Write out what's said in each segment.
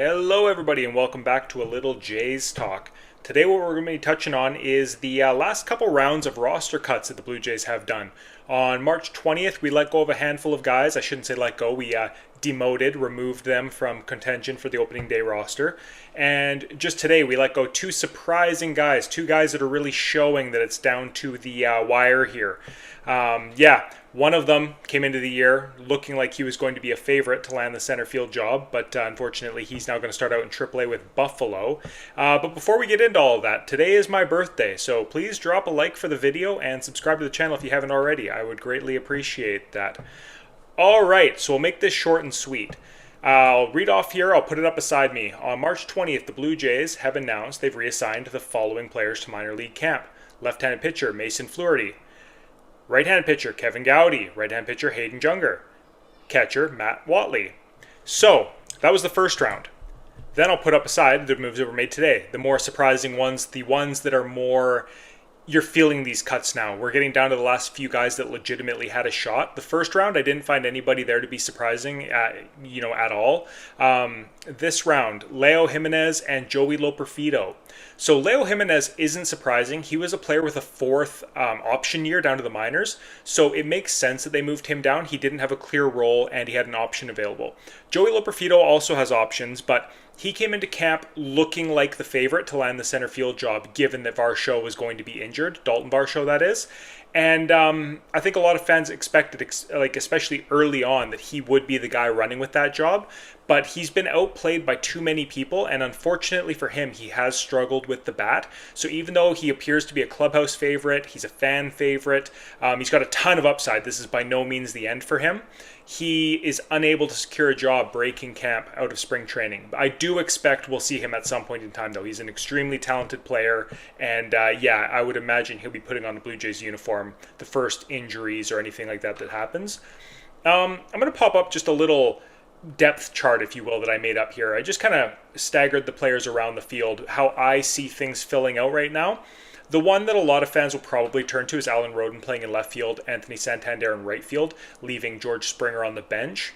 Hello, everybody, and welcome back to a little Jays talk. Today, what we're going to be touching on is the last couple rounds of roster cuts that the Blue Jays have done. On March 20th, we let go of a handful of guys. I shouldn't say let go. We demoted, removed them from contention for the opening day roster. And just today, we let go two surprising guys, two guys that are really showing that it's down to the wire here. One of them came into the year looking like he was going to be a favorite to land the center field job, but unfortunately he's now going to start out in AAA with Buffalo. But before we get into all of that, today is my birthday, so please drop a like for the video and subscribe to the channel if you haven't already. I would greatly appreciate that. Alright, so we'll make this short and sweet. I'll read off here, I'll put it up beside me. On March 20th, the Blue Jays have announced they've reassigned the following players to minor league camp. Left-handed pitcher Mason Fluharty. Right-hand pitcher, Kevin Gowdy. Right-hand pitcher, Hayden Junger. Catcher, Matt Watley. So, that was the first round. Then I'll put up aside the moves that were made today. The more surprising ones, the ones that are more... You're feeling these cuts now. We're getting down to the last few guys that legitimately had a shot. The first round, I didn't find anybody there to be surprising, at all. This round, Leo Jimenez and Joey Loperfido. So Leo Jimenez isn't surprising. He was a player with a fourth option year down to the minors. So it makes sense that they moved him down. He didn't have a clear role and he had an option available. Joey Loperfido also has options, but he came into camp looking like the favorite to land the center field job, given that Varsho was going to be injured, Dalton Varsho, that is. And I think a lot of fans expected, especially early on, that he would be the guy running with that job. But he's been outplayed by too many people, and unfortunately for him, he has struggled with the bat. So even though he appears to be a clubhouse favorite, he's a fan favorite, he's got a ton of upside. This is by no means the end for him. He is unable to secure a job breaking camp out of spring training. I do expect we'll see him at some point in time, though. He's an extremely talented player, and I would imagine he'll be putting on the Blue Jays uniform the first injuries or anything like that happens. I'm going to pop up just a little depth chart, if you will, that I made up here. I just kind of staggered the players around the field, how I see things filling out right now. The one that a lot of fans will probably turn to is Alan Roden playing in left field, Anthony Santander in right field, leaving George Springer on the bench.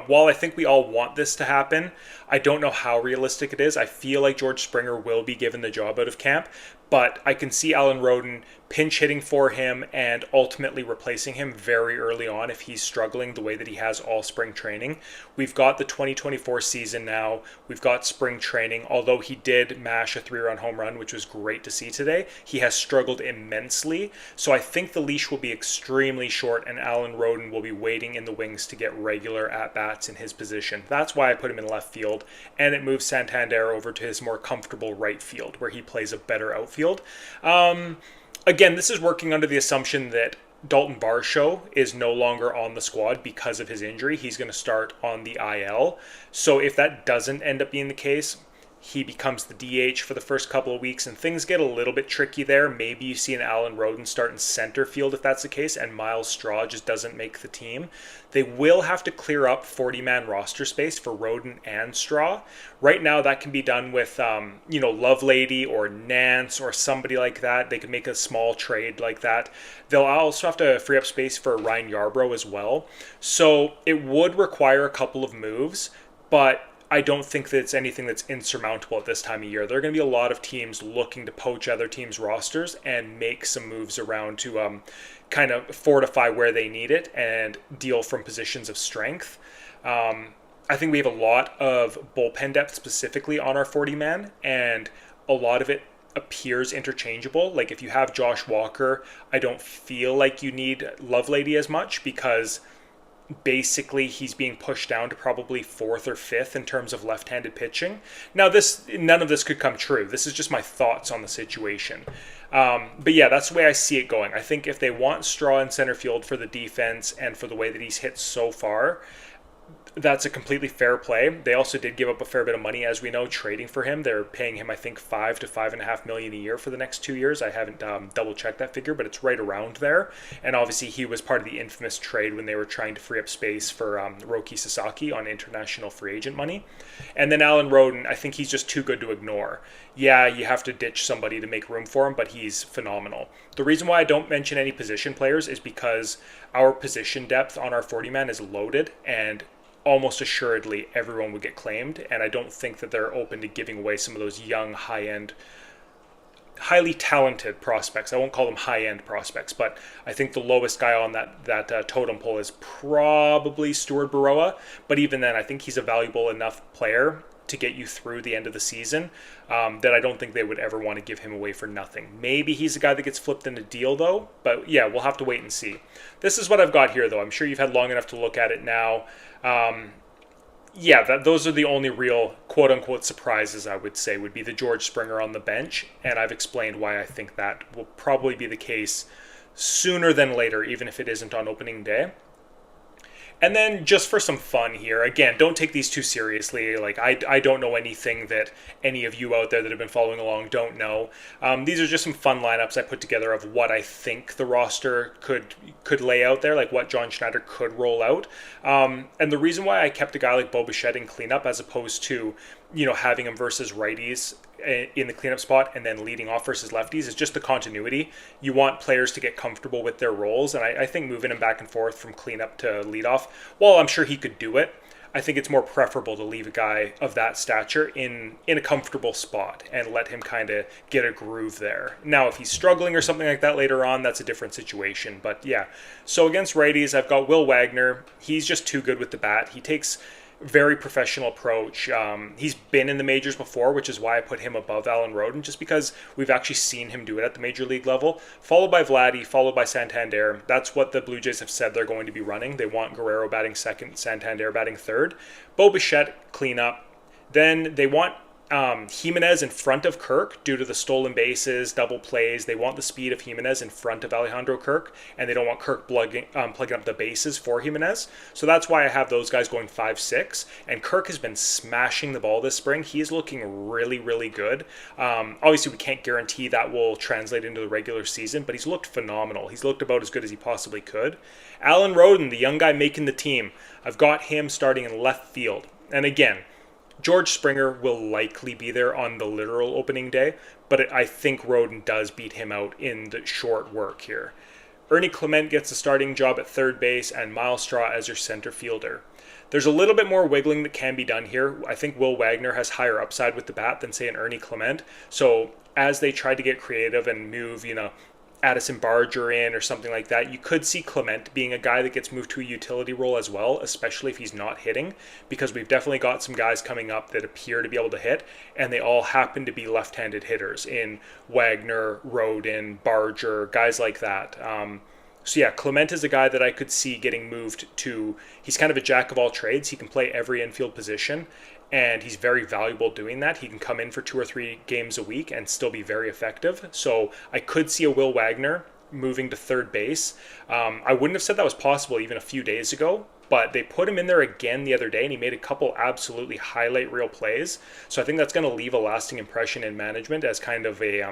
While I think we all want this to happen, I don't know how realistic it is. I feel like George Springer will be given the job out of camp, but I can see Alan Roden pinch hitting for him and ultimately replacing him very early on if he's struggling the way that he has all spring training. We've got the 2024 season now. We've got spring training. Although he did mash a 3-run home run, which was great to see today, he has struggled immensely. So I think the leash will be extremely short and Alan Roden will be waiting in the wings to get regular at-bats in his position. That's why I put him in left field, and it moves Santander over to his more comfortable right field where he plays a better outfield. Again, this is working under the assumption that Dalton Varsho is no longer on the squad because of his injury. He's going to start on the IL. So if that doesn't end up being the case, he becomes the DH for the first couple of weeks, and things get a little bit tricky there. Maybe you see an Alan Roden start in center field if that's the case, and Miles Straw just doesn't make the team. They will have to clear up 40-man roster space for Roden and Straw. Right now, that can be done with, Lovelady or Nance or somebody like that. They could make a small trade like that. They'll also have to free up space for Ryan Yarbrough as well. So it would require a couple of moves, but I don't think that it's anything that's insurmountable at this time of year. There are going to be a lot of teams looking to poach other teams' rosters and make some moves around to kind of fortify where they need it and deal from positions of strength. I think we have a lot of bullpen depth specifically on our 40-man, and a lot of it appears interchangeable. Like if you have Josh Walker, I don't feel like you need Lovelady as much because basically he's being pushed down to probably 4th or 5th in terms of left-handed pitching. Now none of this could come true. This is just my thoughts on the situation. But yeah, that's the way I see it going. I think if they want Straw in center field for the defense and for the way that he's hit so far, that's a completely fair play. They also did give up a fair bit of money, as we know, trading for him. They're paying him, I think, $5 to $5.5 million a year for the next 2 years. I haven't double checked that figure, but it's right around there. And obviously, he was part of the infamous trade when they were trying to free up space for Roki Sasaki on international free agent money. And then Alan Roden, I think he's just too good to ignore. Yeah, you have to ditch somebody to make room for him, but he's phenomenal. The reason why I don't mention any position players is because our position depth on our 40-man is loaded, and almost assuredly everyone would get claimed, and I don't think that they're open to giving away some of those young, high-end, highly talented prospects. I won't call them high-end prospects, but I think the lowest guy on that totem pole is probably Stuart Baroa. But even then, I think he's a valuable enough player to get you through the end of the season that I don't think they would ever want to give him away for nothing. Maybe he's a guy that gets flipped in a deal, though. But yeah, we'll have to wait and see. This is what I've got here, though. I'm sure you've had long enough to look at it now. Those are the only real quote-unquote surprises, I would say, would be the George Springer on the bench, and I've explained why I think that will probably be the case sooner than later, even if it isn't on opening day. And then just for some fun here, again, don't take these too seriously. Like, I don't know anything that any of you out there that have been following along don't know. These are just some fun lineups I put together of what I think the roster could lay out there, like what John Schneider could roll out. And the reason why I kept a guy like Bo Bichette in cleanup as opposed to, having him versus righties in the cleanup spot and then leading off versus lefties is just the continuity. You want players to get comfortable with their roles, and I think moving him back and forth from cleanup to leadoff, while I'm sure he could do it, I think it's more preferable to leave a guy of that stature in a comfortable spot and let him kind of get a groove there. Now, if he's struggling or something like that later on, that's a different situation. But yeah, so against righties, I've got Will Wagner. He's just too good with the bat. He takes very professional approach. He's been in the majors before, which is why I put him above Alan Roden, just because we've actually seen him do it at the major league level. Followed by Vladdy, followed by Santander. That's what the Blue Jays have said they're going to be running. They want Guerrero batting second, Santander batting third. Bo Bichette cleanup. Then they want Jimenez in front of Kirk due to the stolen bases, double plays. They want the speed of Jimenez in front of Alejandro Kirk, and they don't want Kirk plugging up the bases for Jimenez. So that's why I have those guys going 5-6. And Kirk has been smashing the ball this spring. He is looking really, really good. Obviously, we can't guarantee that will translate into the regular season, but he's looked phenomenal. He's looked about as good as he possibly could. Alan Roden, the young guy making the team, I've got him starting in left field. And again, George Springer will likely be there on the literal opening day, but I think Roden does beat him out in the short work here. Ernie Clement gets a starting job at third base and Miles Straw as your center fielder. There's a little bit more wiggling that can be done here. I think Will Wagner has higher upside with the bat than, say, an Ernie Clement. So as they try to get creative and move, Addison Barger in or something like that, you could see Clement being a guy that gets moved to a utility role as well, especially if he's not hitting, because we've definitely got some guys coming up that appear to be able to hit, and they all happen to be left-handed hitters in Wagner, Roden, Barger, guys like that. So yeah, Clement is a guy that I could see getting moved to. He's kind of a jack of all trades. He can play every infield position, and he's very valuable doing that. He can come in for 2 or 3 games a week and still be very effective. So I could see a Will Wagner moving to third base. I wouldn't have said that was possible even a few days ago, but they put him in there again the other day, and he made a couple absolutely highlight reel plays. So I think that's going to leave a lasting impression in management as kind of a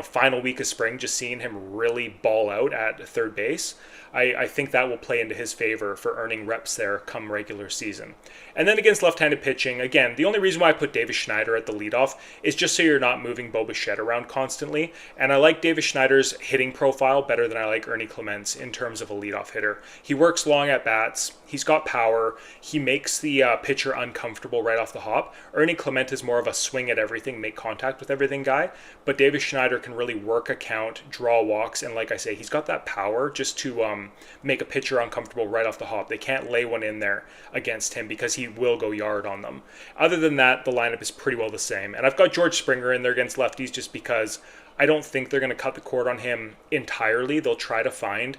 final week of spring, just seeing him really ball out at third base. I think that will play into his favor for earning reps there come regular season. And then against left-handed pitching, again, the only reason why I put Davis Schneider at the leadoff is just so you're not moving Bo Bichette around constantly. And I like Davis Schneider's hitting profile better than I like Ernie Clement's in terms of a leadoff hitter. He works long at bats. He's got power. He makes the pitcher uncomfortable right off the hop. Ernie Clement is more of a swing at everything, make contact with everything guy. But Davis Schneider can really work a count, draw walks, and like I say, he's got that power just to make a pitcher uncomfortable right off the hop. They can't lay one in there against him because he will go yard on them. Other than that, the lineup is pretty well the same. And I've got George Springer in there against lefties just because I don't think they're going to cut the cord on him entirely. They'll try to find.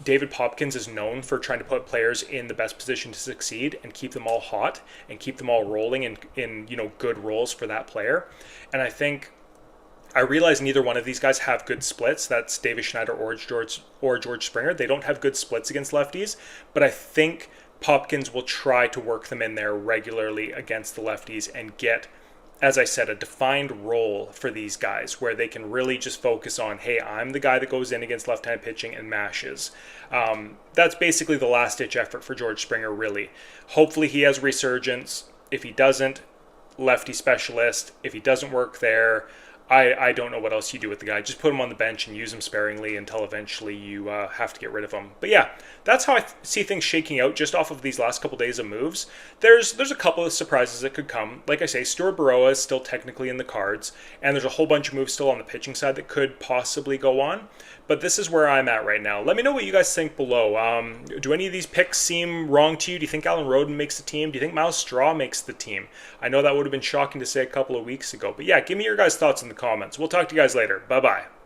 David Popkins is known for trying to put players in the best position to succeed and keep them all hot and keep them all rolling in good roles for that player. And I realize neither one of these guys have good splits. That's Davis Schneider or George Springer. They don't have good splits against lefties, but I think Popkins will try to work them in there regularly against the lefties and get, as I said, a defined role for these guys where they can really just focus on, hey, I'm the guy that goes in against left-hand pitching and mashes. That's basically the last-ditch effort for George Springer, really. Hopefully he has resurgence. If he doesn't, lefty specialist. If he doesn't work there, I don't know what else you do with the guy. Just put him on the bench and use him sparingly until eventually you have to get rid of him. But yeah, that's how I see things shaking out just off of these last couple days of moves. There's a couple of surprises that could come. Like I say, Stuart Baroa is still technically in the cards, and there's a whole bunch of moves still on the pitching side that could possibly go on. But this is where I'm at right now. Let me know what you guys think below. Do any of these picks seem wrong to you? Do you think Alan Roden makes the team? Do you think Miles Straw makes the team? I know that would have been shocking to say a couple of weeks ago. But yeah, give me your guys' thoughts in the comments. We'll talk to you guys later. Bye-bye.